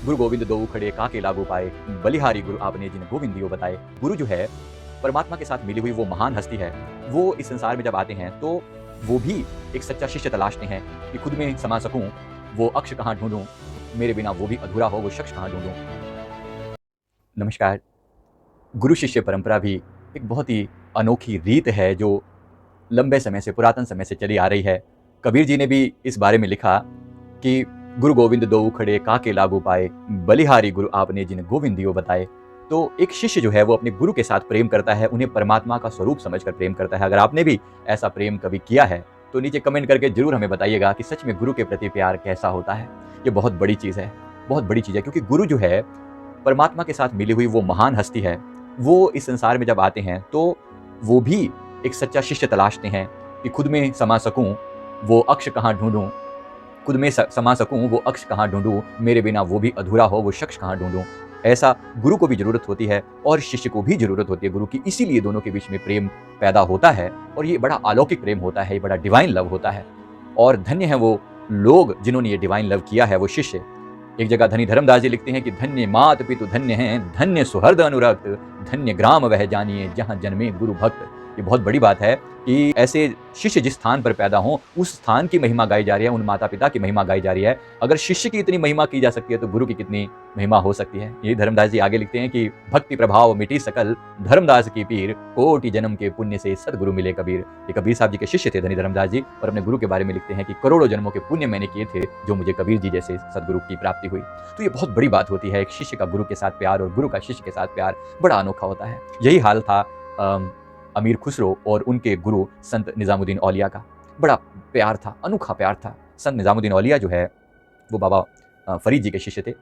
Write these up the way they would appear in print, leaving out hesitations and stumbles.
गुरु गोविंद दोऊ खड़े काके लागू पाए, बलिहारी गुरु आपने जिन गोविंदियो बताए। गुरु जो है परमात्मा के साथ मिली हुई वो महान हस्ती है। वो इस संसार में जब आते हैं तो वो भी एक सच्चा शिष्य तलाशते हैं कि खुद में समा सकूं, वो अक्ष कहाँ ढूंढूं, मेरे बिना वो भी अधूरा हो, वो शख्स कहाँ ढूंढूं। नमस्कार। गुरु शिष्य परंपरा भी एक बहुत ही अनोखी रीत है जो लंबे समय से, पुरातन समय से चली आ रही है। कबीर जी ने भी इस बारे में लिखा कि गुरु गोविंद दोऊ खड़े काके लागू पाए, बलिहारी गुरु आपने जिन गोविंदियो बताए। तो एक शिष्य जो है वो अपने गुरु के साथ प्रेम करता है, उन्हें परमात्मा का स्वरूप समझकर प्रेम करता है। अगर आपने भी ऐसा प्रेम कभी किया है तो नीचे कमेंट करके जरूर हमें बताइएगा कि सच में गुरु के प्रति प्यार कैसा होता है। ये बहुत बड़ी चीज़ है, बहुत बड़ी चीज़ है, क्योंकि गुरु जो है परमात्मा के साथ मिली हुई वो महान हस्ती है। वो इस संसार में जब आते हैं तो वो भी एक सच्चा शिष्य तलाशते हैं कि खुद में समा सकूं, वो अक्ष कहाँ ढूंढूं, खुद में समा सकूं, वो अक्ष कहाँ ढूंढूं, मेरे बिना वो भी अधूरा हो, वो शख्स कहाँ ढूंढूं। ऐसा गुरु को भी जरूरत होती है और शिष्य को भी जरूरत होती है गुरु की। इसीलिए दोनों के बीच में प्रेम पैदा होता है और ये बड़ा अलौकिक प्रेम होता है, ये बड़ा डिवाइन लव होता है। और धन्य है वो लोग जिन्होंने ये डिवाइन लव किया है, वो शिष्य। एक जगह धनी धर्मदास जी लिखते हैं कि धन्य मात पितु धन्य हैं, धन्य सुहृद अनुरक्त, धन्य ग्राम वह जानिए जहाँ जन्मे गुरु भक्त। ये बहुत बड़ी बात है कि ऐसे शिष्य जिस स्थान पर पैदा हों उस स्थान की महिमा गाई जा रही है, उन माता पिता की महिमा गाई जा रही है। अगर शिष्य की इतनी महिमा की जा सकती है तो गुरु की कितनी महिमा हो सकती है। ये धर्मदास जी आगे लिखते हैं कि भक्ति प्रभाव मिटी सकल, धर्मदास की पीर, कोटि जन्म के पुण्य से सदगुरु मिले कबीर। ये कबीर साहब जी के शिष्य थे धनी धर्मदास जी, और अपने गुरु के बारे में लिखते हैं कि करोड़ों जन्मों के पुण्य मैंने किए थे जो मुझे कबीर जी जैसे सदगुरु की प्राप्ति हुई। तो ये बहुत बड़ी बात होती है, एक शिष्य का गुरु के साथ प्यार और गुरु का शिष्य के साथ प्यार बड़ा अनोखा होता है। यही हाल था अमीर खुसरो और उनके गुरु संत निजामुद्दीन औलिया का। बड़ा प्यार था, अनोखा प्यार था। संत निजामुद्दीन औलिया जो है वो बाबा फरीद जी के शिष्य थे।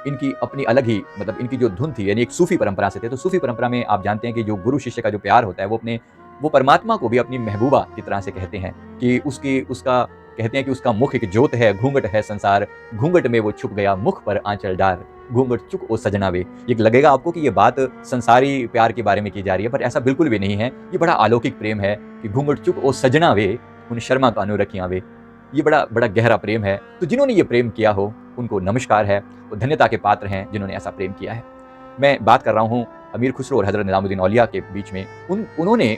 इनकी अपनी अलग ही, मतलब इनकी जो धुन थी, यानी एक सूफी परंपरा से थे। तो सूफी परंपरा में आप जानते हैं कि जो गुरु शिष्य का जो प्यार होता है वो परमात्मा को भी अपनी महबूबा की तरह से कहते हैं कि उसका कहते हैं कि उसका मुख एक जोत है, घूंघट है संसार, घूंघट में वो छुप गया, मुख पर आंचल डार, घूंघट चुक ओ सजना वे। ये लगेगा आपको कि ये बात संसारी प्यार के बारे में की जा रही है, पर ऐसा बिल्कुल भी नहीं है। ये बड़ा अलौकिक प्रेम है कि घूंघट चुक ओ सजना वे, उन शर्मा कानू रखियां वे। ये बड़ा बड़ा गहरा प्रेम है। तो जिन्होंने ये प्रेम किया हो उनको नमस्कार है, वो धन्यता के पात्र हैं जिन्होंने ऐसा प्रेम किया है। मैं बात कर रहा हूँ अमीर खुसरो और हजरत निजामुद्दीन औलिया के बीच में। उन्होंने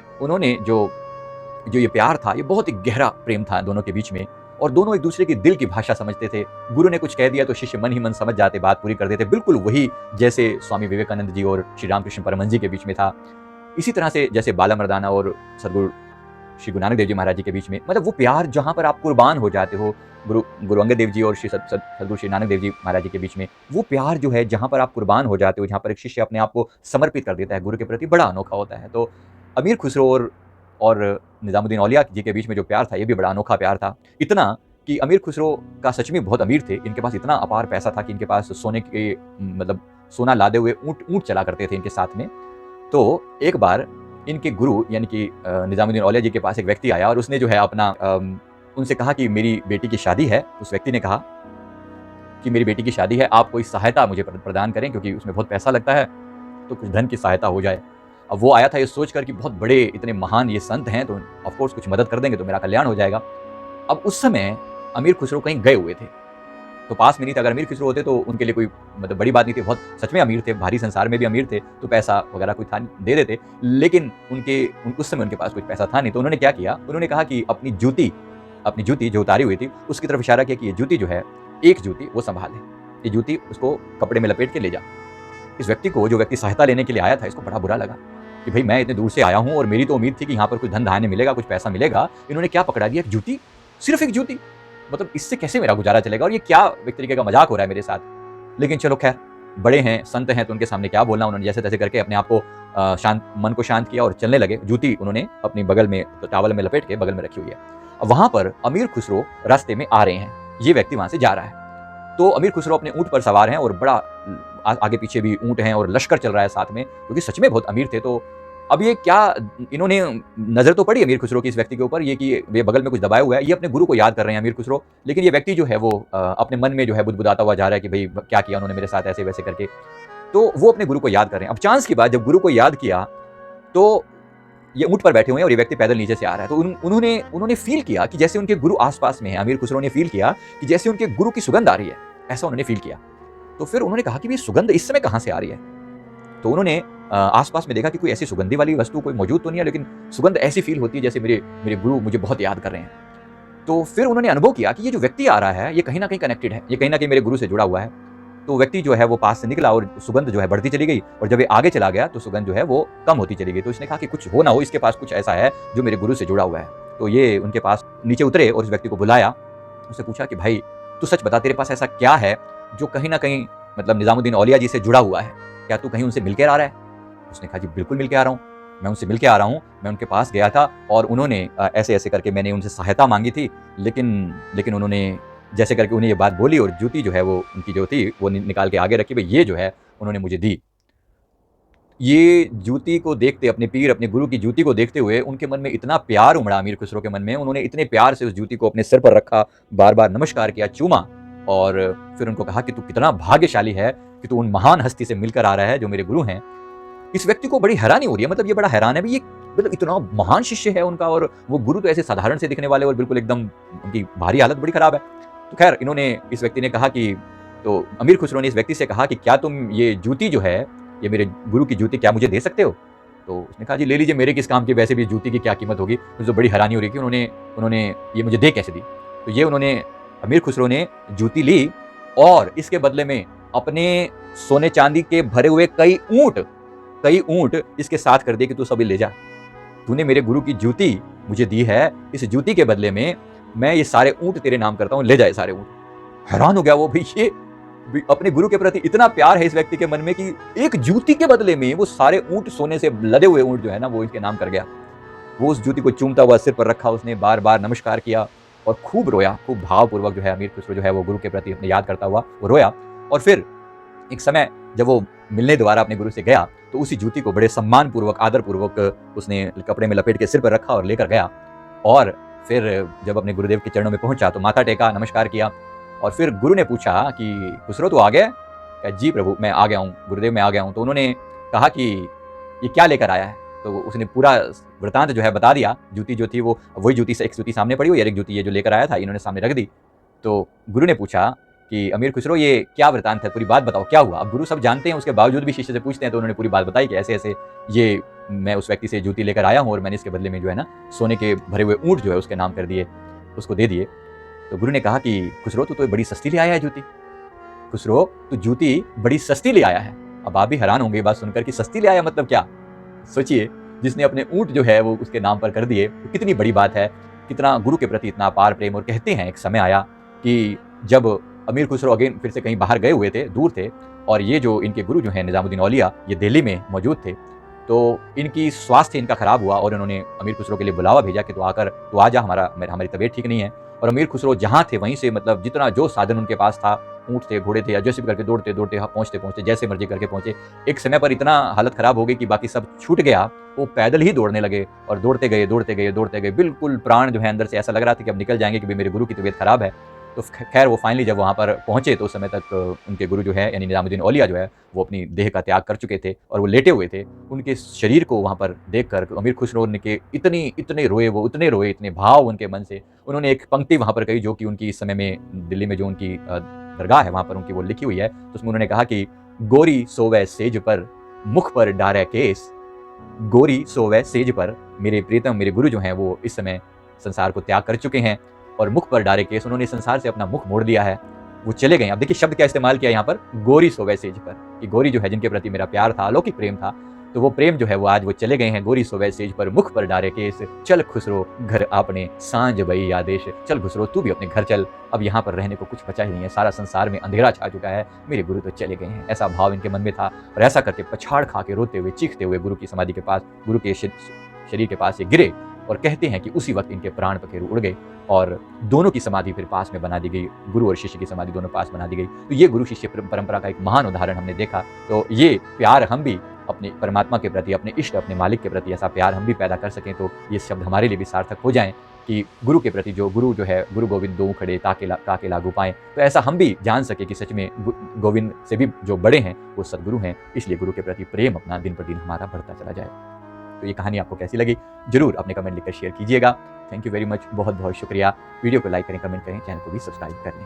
जो ये प्यार था, ये बहुत ही गहरा प्रेम था दोनों के बीच में, और दोनों एक दूसरे की दिल की भाषा समझते थे। गुरु ने कुछ कह दिया तो शिष्य मन ही मन समझ जाते, बात पूरी कर देते। बिल्कुल वही जैसे स्वामी विवेकानंद जी और श्री रामकृष्ण परमहंस जी के बीच में था। इसी तरह से जैसे बाला मर्दाना और सदगुरु श्री गुरु नानक देव जी महाराज जी के बीच में, मतलब वो प्यार जहाँ पर आप कुर्बान हो जाते हो, गुरु अंगद देव जी और सदगुरु श्री नानक देव जी महाराज जी के बीच में वो प्यार जो है, जहाँ पर आप कुर्बान हो जाते हो, जहाँ पर एक शिष्य अपने आप को समर्पित कर देता है गुरु के प्रति, बड़ा अनोखा होता है। तो अमीर खुसरो और निजामुद्दीन औलिया जी के बीच में जो प्यार था, ये भी बड़ा अनोखा प्यार था। इतना कि अमीर खुसरो का सच में बहुत अमीर थे। इनके पास इतना अपार पैसा था कि इनके पास सोने के, मतलब सोना लादे हुए ऊँट चला करते थे इनके साथ में। तो एक बार इनके गुरु यानी कि निजामुद्दीन औलिया जी के पास एक व्यक्ति आया और उसने जो है अपना उनसे कहा कि मेरी बेटी की शादी है। उस व्यक्ति ने कहा कि मेरी बेटी की शादी है, आप कोई सहायता मुझे प्रदान करें, क्योंकि उसमें बहुत पैसा लगता है, तो कुछ धन की सहायता हो जाए। अब वो आया था ये सोचकर कि बहुत बड़े इतने महान ये संत हैं, तो ऑफकोर्स कुछ मदद कर देंगे तो मेरा कल्याण हो जाएगा। अब उस समय अमीर खुसरो कहीं गए हुए थे, तो पास में नहीं था। अगर अमीर खुसरो होते तो उनके लिए कोई मतलब बड़ी बात नहीं थी, बहुत सच में अमीर थे, भारी संसार में भी अमीर थे, तो पैसा वगैरह कोई था दे देते। लेकिन उस समय उनके पास कुछ पैसा था नहीं। तो उन्होंने क्या किया, उन्होंने कहा कि अपनी जूती जो उतारी हुई थी उसकी तरफ इशारा किया कि ये जूती जो है, एक जूती वो संभाले, ये जूती उसको कपड़े में लपेट के ले जा। इस व्यक्ति को, जो व्यक्ति सहायता लेने के लिए आया था, इसको बड़ा बुरा लगा कि भाई मैं इतने दूर से आया हूँ और मेरी तो उम्मीद थी कि यहाँ पर कुछ धन धान्य मिलेगा, कुछ पैसा मिलेगा। इन्होंने क्या पकड़ा दिया, एक जूती, सिर्फ एक जूती, मतलब इससे कैसे मेरा गुजारा चलेगा, और ये क्या एक तरीके का मजाक हो रहा है मेरे साथ। लेकिन चलो खैर, बड़े हैं, संत हैं, तो उनके सामने क्या बोलना। उन्होंने जैसे तैसे करके अपने आप को मन को शांत किया और चलने लगे। जूती उन्होंने अपनी बगल में टावल में लपेट के बगल में रखी हुई है। अब वहां पर अमीर खुसरो रास्ते में आ रहे हैं, ये व्यक्ति वहां से जा रहा है। तो अमीर खुसरो अपने ऊंट पर सवार हैं और बड़ा आगे पीछे भी ऊंट हैं और लश्कर चल रहा है साथ में, क्योंकि सच में बहुत अमीर थे। तो अब ये क्या, इन्होंने नजर तो पड़ी अमीर खुसरो की इस व्यक्ति के ऊपर, ये कि ये बगल में कुछ दबाया हुआ है, ये अपने गुरु को याद कर रहे हैं अमीर खुसरो। लेकिन ये व्यक्ति जो है वो अपने मन में जो है बुदबुदाता हुआ जा रहा है कि भाई क्या किया उन्होंने मेरे साथ, ऐसे वैसे करके। तो वो अपने गुरु को याद कर रहे हैं। अब चांस की बात, जब गुरु को याद किया तो ये ऊंट पर बैठे हुए हैं और ये व्यक्ति पैदल नीचे से आ रहा है। तो उन्होंने फील किया कि जैसे उनके गुरु आसपास में है। अमीर खुसरो ने फील किया कि जैसे उनके गुरु की सुगंध आ रही है, ऐसा उन्होंने फील किया। तो फिर उन्होंने कहा कि ये सुगंध इस समय कहाँ से आ रही है? तो उन्होंने आस-पास में देखा कि कोई ऐसी सुगंधी वाली वस्तु कोई मौजूद तो नहीं है, लेकिन सुगंध ऐसी फ़ील होती है जैसे मेरे मेरे गुरु मुझे बहुत याद कर रहे हैं। तो फिर उन्होंने अनुभव किया कि ये जो व्यक्ति आ रहा है, ये कहीं न कहीं कनेक्टेड है, ये कहीं न कहीं मेरे गुरु से जुड़ा हुआ है। तो व्यक्ति जो है वो पास से निकला और सुगंध जो है बढ़ती चली गई, और जब ये आगे चला गया तो सुगंध जो है वो कम होती चली गई। तो इसने कहा कि कुछ हो ना हो, इसके पास कुछ ऐसा है जो मेरे गुरु से जुड़ा हुआ है। तो ये उनके पास नीचे उतरे और उस व्यक्ति को बुलाया, उससे पूछा कि भाई तू सच बता, तेरे पास ऐसा क्या है जो कहीं न कहीं मतलब निज़ामुद्दीन औलिया जी से जुड़ा हुआ है? क्या तू कहीं उनसे मिल के आ रहा है? उसने कहा जी बिल्कुल मिल के आ रहा हूँ, मैं उनसे मिल के आ रहा हूँ। मैं उनके पास गया था और उन्होंने ऐसे-ऐसे करके मैंने उनसे सहायता माँगी थी, लेकिन उन्होंने जैसे करके उन्हें ये बात बोली और जूती जो है वो उनकी जो थी वो निकाल के आगे रखी, भई ये जो है उन्होंने मुझे दी। ये जूती को देखते, अपने पीर, अपने गुरु की जूती को देखते हुए उनके मन में इतना प्यार उमड़ा, अमीर खुसरो के मन में, उन्होंने इतने प्यार से उस जूती को अपने सिर पर रखा, बार-बार नमस्कार किया, चूमा और फिर उनको कहा कि तू कितना भाग्यशाली है कि तू उन महान हस्ती से मिलकर आ रहा है जो मेरे गुरु हैं। इस व्यक्ति को बड़ी हैरानी हो रही है, मतलब ये बड़ा हैरान है भी, ये मतलब इतना महान शिष्य है उनका और वो गुरु तो ऐसे साधारण से दिखने वाले और बिल्कुल एकदम उनकी भारी हालत बड़ी खराब है। तो खैर इन्होंने, इस व्यक्ति ने कहा कि, तो अमीर खुसरो ने इस व्यक्ति से कहा कि क्या तुम ये जूती जो है, ये मेरे गुरु की जूती क्या मुझे दे सकते हो? तो उसने कहा जी ले लीजिए, मेरे किस काम की, वैसे भी जूती की क्या कीमत होगी। मुझे तो बड़ी हैरानी हो रही थी उन्होंने ये मुझे दे कैसे दी। तो ये उन्होंने, अमीर खुसरो ने जूती ली और इसके बदले में अपने सोने चांदी के भरे हुए कई ऊँट इसके साथ कर दिए कि तू सभी ले जा। तूने मेरे गुरु की जूती मुझे दी है, इस जूती के बदले में मैं ये सारे ऊँट तेरे नाम करता हूँ, ले जा ये सारे ऊँट। हैरान हो गया वो, भई ये अपने गुरु के प्रति इतना प्यार है इस व्यक्ति के मन में कि एक जूती के बदले में वो सारे ऊँट, सोने से लदे हुए ऊँट जो है ना वो इसके नाम कर गया। वो उस जूती को चूमता हुआ सिर पर रखा, उसने बार-बार नमस्कार किया और खूब रोया, खूब भावपूर्वक जो है अमीर खुसरो जो है वो गुरु के प्रति अपने याद करता हुआ वो रोया। और फिर एक समय जब वो मिलने दोबारा अपने गुरु से गया तो उसी जूती को बड़े सम्मानपूर्वक, आदरपूर्वक उसने कपड़े में लपेट के सिर पर रखा और लेकर गया। और फिर जब अपने गुरुदेव के चरणों में पहुंचा तो माथा टेका, नमस्कार किया और फिर गुरु ने पूछा कि खुसरो तू आ गया? कहा जी प्रभु मैं आ गया हूँ, गुरुदेव मैं आ गया हूँ। तो उन्होंने कहा कि ये क्या लेकर आया है? तो उसने पूरा वृतांत जो है बता दिया। जूती जो थी वो वही जूती से, एक जूती सामने पड़ी हुई और एक जूती ये जो लेकर आया था इन्होंने सामने रख दी। तो गुरु ने पूछा कि अमीर खुसरो ये क्या वृतांत है, पूरी बात बताओ क्या हुआ? अब गुरु सब जानते हैं, उसके बावजूद भी शिष्य से पूछते हैं, तो उन्होंने पूरी बात बताई कि ऐसे-ऐसे ये मैं उस व्यक्ति से जूती लेकर आया हूँ और मैंने इसके बदले में जो है ना सोने के भरे हुए ऊँट जो है उसके नाम कर दिए, उसको दे दिए। तो गुरु ने कहा कि खुसरो तू तो बड़ी सस्ती ले आया है जूती। खुसरो तू जूती बड़ी सस्ती ले आया है। अब आप भी हैरान होंगे ये बात सुनकर कि सस्ती ले आया मतलब क्या? सोचिए, जिसने अपने ऊँट जो है वो उसके नाम पर कर दिए, तो कितनी बड़ी बात है, कितना गुरु के प्रति इतना अपार प्रेम। और कहते हैं एक समय आया कि जब अमीर खुसरो अगेन फिर से कहीं बाहर गए हुए थे, दूर थे, और ये जो इनके गुरु जो हैं निज़ामुद्दीन औलिया, ये दिल्ली में मौजूद थे। तो इनकी स्वास्थ्य इनका खराब हुआ और उन्होंने अमीर खुसरो के लिए बुलावा भेजा कि तू आ जा, हमारी तबीयत ठीक नहीं है। और अमीर खुसरो जहाँ थे वहीं से, मतलब जितना जो साधन उनके पास था, ऊँट थे, घोड़े थे, या जैसे भी करके दौड़ते-दौड़ते पहुँचते जैसे मर्ज़ी करके पहुँचे। एक समय पर इतना हालत खराब हो गई कि बाकी सब छूट गया, वो पैदल ही दौड़ने लगे और दौड़ते गए। बिल्कुल प्राण जो है अंदर से ऐसा लग रहा था कि अब निकल जाएँगे कि भई मेरे गुरु की तबीयत खराब है। तो खैर वो फाइनली जब वहाँ पर पहुँचे तो उस समय तक उनके गुरु जो है यानी निज़ामुद्दीन औलिया जो है वो अपनी देह का त्याग कर चुके थे और वो लेटे हुए थे। उनके शरीर को वहाँ पर देखकर अमीर खुसरो के इतने रोए वो, इतने भाव उनके मन से। उन्होंने एक पंक्ति वहाँ पर कही जो कि उनकी इस समय में दिल्ली में जो उनकी दरगाह है वहाँ पर उनकी वो लिखी हुई है। तो उसमें उन्होंने कहा कि गोरी सोवै सेज पर, मुख पर डारै केस। गोरी सोवै सेज पर, मेरे प्रीतम, मेरे गुरु जो हैं वो इस समय संसार को त्याग कर चुके हैं और मुख पर डारे केस, उन्होंने संसार से अपना मुख मोड़ दिया है, वो चले गए। अब देखिए शब्द क्या इस्तेमाल किया यहाँ पर, गोरी सोवै सेज पर, कि गोरी जो है जिनके प्रति मेरा प्यार था, अलौकिक प्रेम था, तो वो प्रेम जो है वो आज वो चले गए हैं। गोरी सोवै सेज पर, मुख पर डारे केस, चल खुसरो घर आपने, सांझ भई आदेश। चल खुसरो तू भी अपने घर चल, अब यहाँ पर रहने को कुछ बचा ही नहीं है, सारा संसार में अंधेरा छा चुका है, मेरे गुरु तो चले गए हैं। ऐसा भाव इनके मन में था और ऐसा करके पछाड़ खा के रोते हुए, चीखते हुए गुरु की समाधि के पास, गुरु के शरीर के पास ये गिरे और कहते हैं कि उसी वक्त इनके प्राण पखेरु उड़ गए और दोनों की समाधि फिर पास में बना दी गई, गुरु और शिष्य की समाधि दोनों पास बना दी गई। तो ये गुरु शिष्य परंपरा का एक महान उदाहरण हमने देखा। तो ये प्यार हम भी अपने परमात्मा के प्रति, अपने इष्ट, अपने मालिक के प्रति ऐसा प्यार हम भी पैदा कर सकें, तो ये शब्द हमारे लिए भी सार्थक हो जाएं कि गुरु के प्रति गुरु जो है, गुरु गोविंद दो खड़े ताके लागू पाएं। तो ऐसा हम भी जान सके कि सच में गोविंद से भी जो बड़े हैं वो सदगुरु हैं, इसलिए गुरु के प्रति प्रेम अपना दिन पर दिन हमारा बढ़ता चला जाए। तो ये कहानी आपको कैसी लगी जरूर अपने कमेंट लिखकर शेयर कीजिएगा। थैंक यू वेरी मच, बहुत बहुत शुक्रिया। वीडियो को लाइक करें, कमेंट करें, चैनल को भी सब्सक्राइब कर लें।